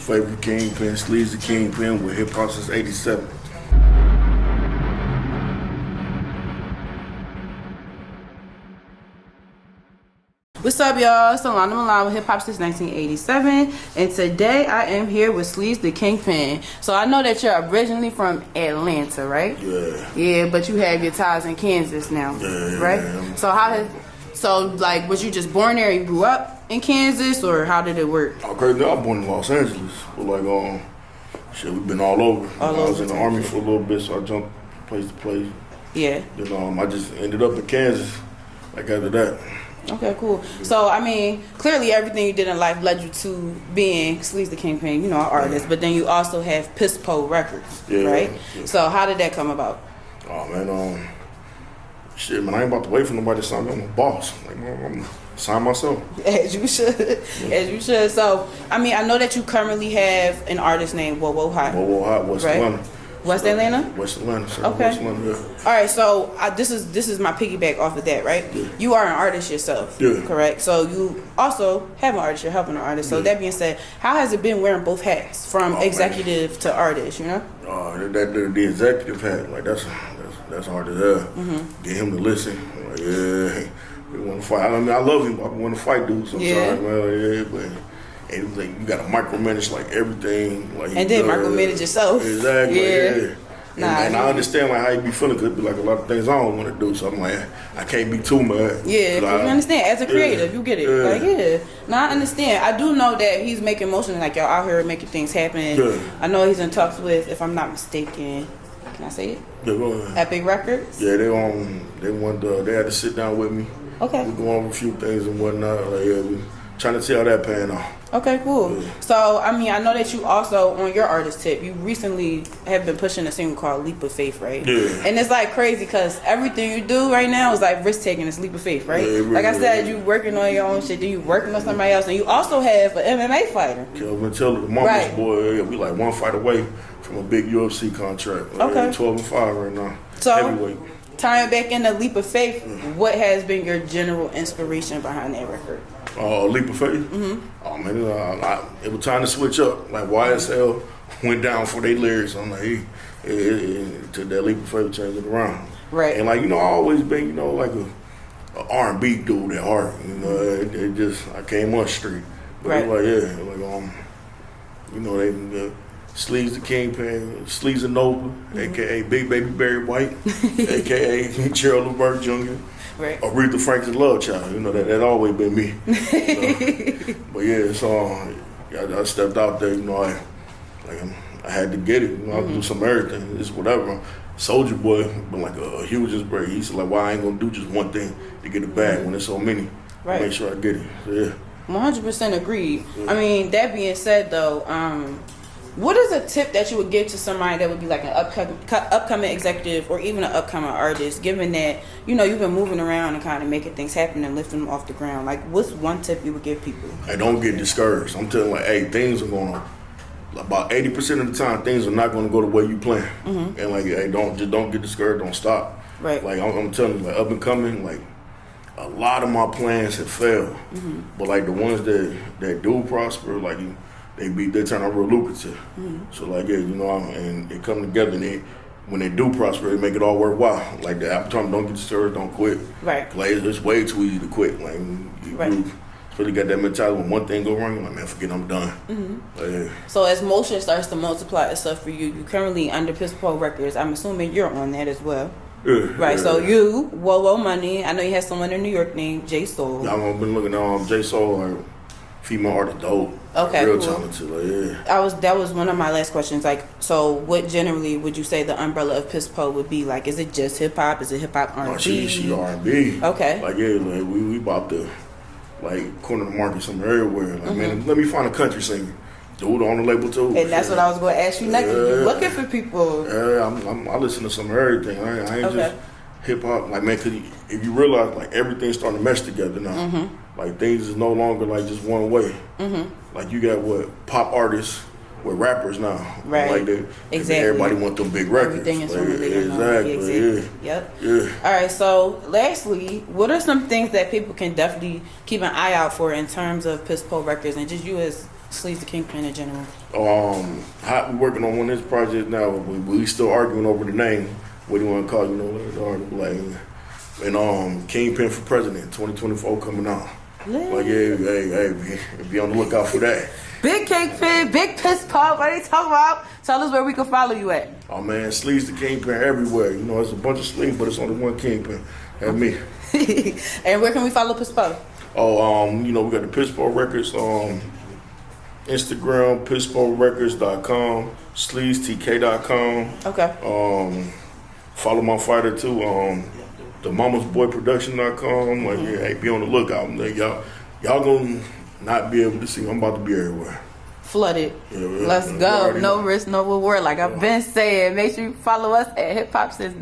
favorite Kingpin, Sleeze The Kingpin, with hip hop since '87. What's up, y'all? It's Alana Milan with Hip Hop since 1987, and today I am here with Sleeze The Kingpin. So I know that you're originally from Atlanta, right? Yeah. Yeah, but you have your ties in Kansas now, right? Yeah. So like, was you just born there? You grew up in Kansas, or how did it work? Okay, I was born in Los Angeles, but shit, we've been all over. I was in the Army for a little bit, so I jumped place to place. Yeah. Then I just ended up in Kansas, like after that. Okay, cool. So, I mean, clearly everything you did in life led you to being Sleeze The Kingpin, an artist, but then you also have Pis Po Records, right? Yeah. So, how did that come about? Oh, man, shit, man, I ain't about to wait for nobody to sign me. I'm a boss. Like, I'm gonna sign myself. As you should. Yeah. As you should. So, I mean, I know that you currently have an artist named Whoa Whoa Hot. Whoa Whoa Hot, West Atlanta. West Atlanta? West Atlanta. Okay. West Atlanta, yeah. All right, so this is my piggyback off of that, right? Yeah. You are an artist yourself, correct? So you also have an artist, you're helping an artist. So that being said, how has it been wearing both hats, from executive to artist, The executive hat, like that's hard as hell. Get him to listen. Like, yeah, we want to fight. I mean, I love him, but I want to fight dudes sometimes, but and like, you gotta micromanage like everything, like and then micromanage yourself. Exactly. Yeah. And I I understand like how you be feeling, cause it be like a lot of things I don't want to do. So I'm like, I can't be too mad. Yeah, you understand. As a creative, you get it. Now I understand. I do know that he's making motion, like y'all out here making things happen. Yeah. I know he's in talks with, if I'm not mistaken, can I say it? Yeah, go ahead. Epic Records. Yeah, they had to sit down with me. Okay. We go over a few things and whatnot. Like, yeah, we trying to see how that pan out. Okay, cool. Yeah. So, I mean, I know that you also, on your artist tip, you recently have been pushing a single called Leap of Faith, right? Yeah. And it's like crazy because everything you do right now is like risk taking, this leap of faith, right? Yeah, like I said, you working on your own shit, then you working on somebody else, and you also have an MMA fighter. Kelvin Tiller, the mama's boy, we like one fight away from a big UFC contract. Okay. 12-5 right now. So, heavyweight. Tying back in the Leap of Faith, what has been your general inspiration behind that record? Leap of Faith? Oh man, it was time to switch up. Like YSL went down for their lyrics. I'm like, hey, to that Leap of Faith, change it around. Right. And like, I always been, like a R&B dude at heart. It just, I came on street. But right. It was like, they Sleeze The Kingpin, Sleeze Nova, a.k.a. Big Baby Barry White, a.k.a. Gerald Levert Jr., right. Aretha Franklin's love child. That always been me. But yeah, so I stepped out there. I had to get it. I do some everything. It's whatever. Soldier Boy been like a huge inspiration. He said like, why I ain't gonna do just one thing to get it back when there's so many. Right. Make sure I get it. So yeah. 100% agreed. I mean, that being said, though, what is a tip that you would give to somebody that would be like an upcoming executive or even an upcoming artist, given that, you've been moving around and kind of making things happen and lifting them off the ground? Like, what's one tip you would give people? Hey, don't get discouraged. I'm telling you, hey, things are going on. About 80% of the time, things are not going to go the way you plan. And hey, don't get discouraged. Don't stop. Right. Like, I'm telling you, up and coming, like, a lot of my plans have failed. But like the ones that do prosper, like they turn out real lucrative. So like and they come together and when they do prosper, they make it all worthwhile. Like the time, don't get discouraged, don't quit. Right. Like it's way too easy to quit. Like you really got that mentality when one thing go wrong, you're like, man, forget, I'm done. Like, so as motion starts to multiply itself for you, you're under Pis Po Records. I'm assuming you're on that as well. Yeah, right, yeah. So you, Whoa Money. I know you had someone in New York named J Soul. Yeah, I've been looking at J Soul, like female artist, dope. Okay, real cool. Talented, like yeah. That was one of my last questions. Like, so what generally would you say the umbrella of Pis Po would be? Like, is it just hip hop? Is it hip hop R&B? No, she R&B. Okay. Like yeah, like we about to corner the market somewhere everywhere. Like man, let me find a country singer. Dude on the label too. And that's what I was going to ask you next. You looking for people? Yeah, I listen to some of everything. I ain't just hip hop. Like man, cause if you realize like everything's starting to mesh together now. Like things is no longer like just one way. Like you got pop artists with rappers now. Right. Like exactly. Everybody want them big records. Everything is exactly. Yep. Yeah. All right. So lastly, what are some things that people can definitely keep an eye out for in terms of Pis Po Records and just you as Sleeze The Kingpin in general. We working on one of his projects now. We still arguing over the name. What do you want to call it? You know, and Kingpin for President 2024 coming out. Like hey, be on the lookout for that. Big Kingpin, big Pis Po. What are you talking about? Tell us where we can follow you at. Oh man, Sleeze The Kingpin everywhere. You know, it's a bunch of sleeves, but it's only one Kingpin. That's me. And where can we follow Pis Po? You know, we got the Pis Po Records Instagram, pisporecords.com, sleazetk.com. Okay. Follow my fighter too, the mamasboyproduction.com. Like, hey, be on the lookout. Like, y'all gonna not be able to see. I'm about to be everywhere. Flooded. Yeah, Let's go. No risk, no reward. Like I've been saying. Make sure you follow us at Hip Hop Since 19.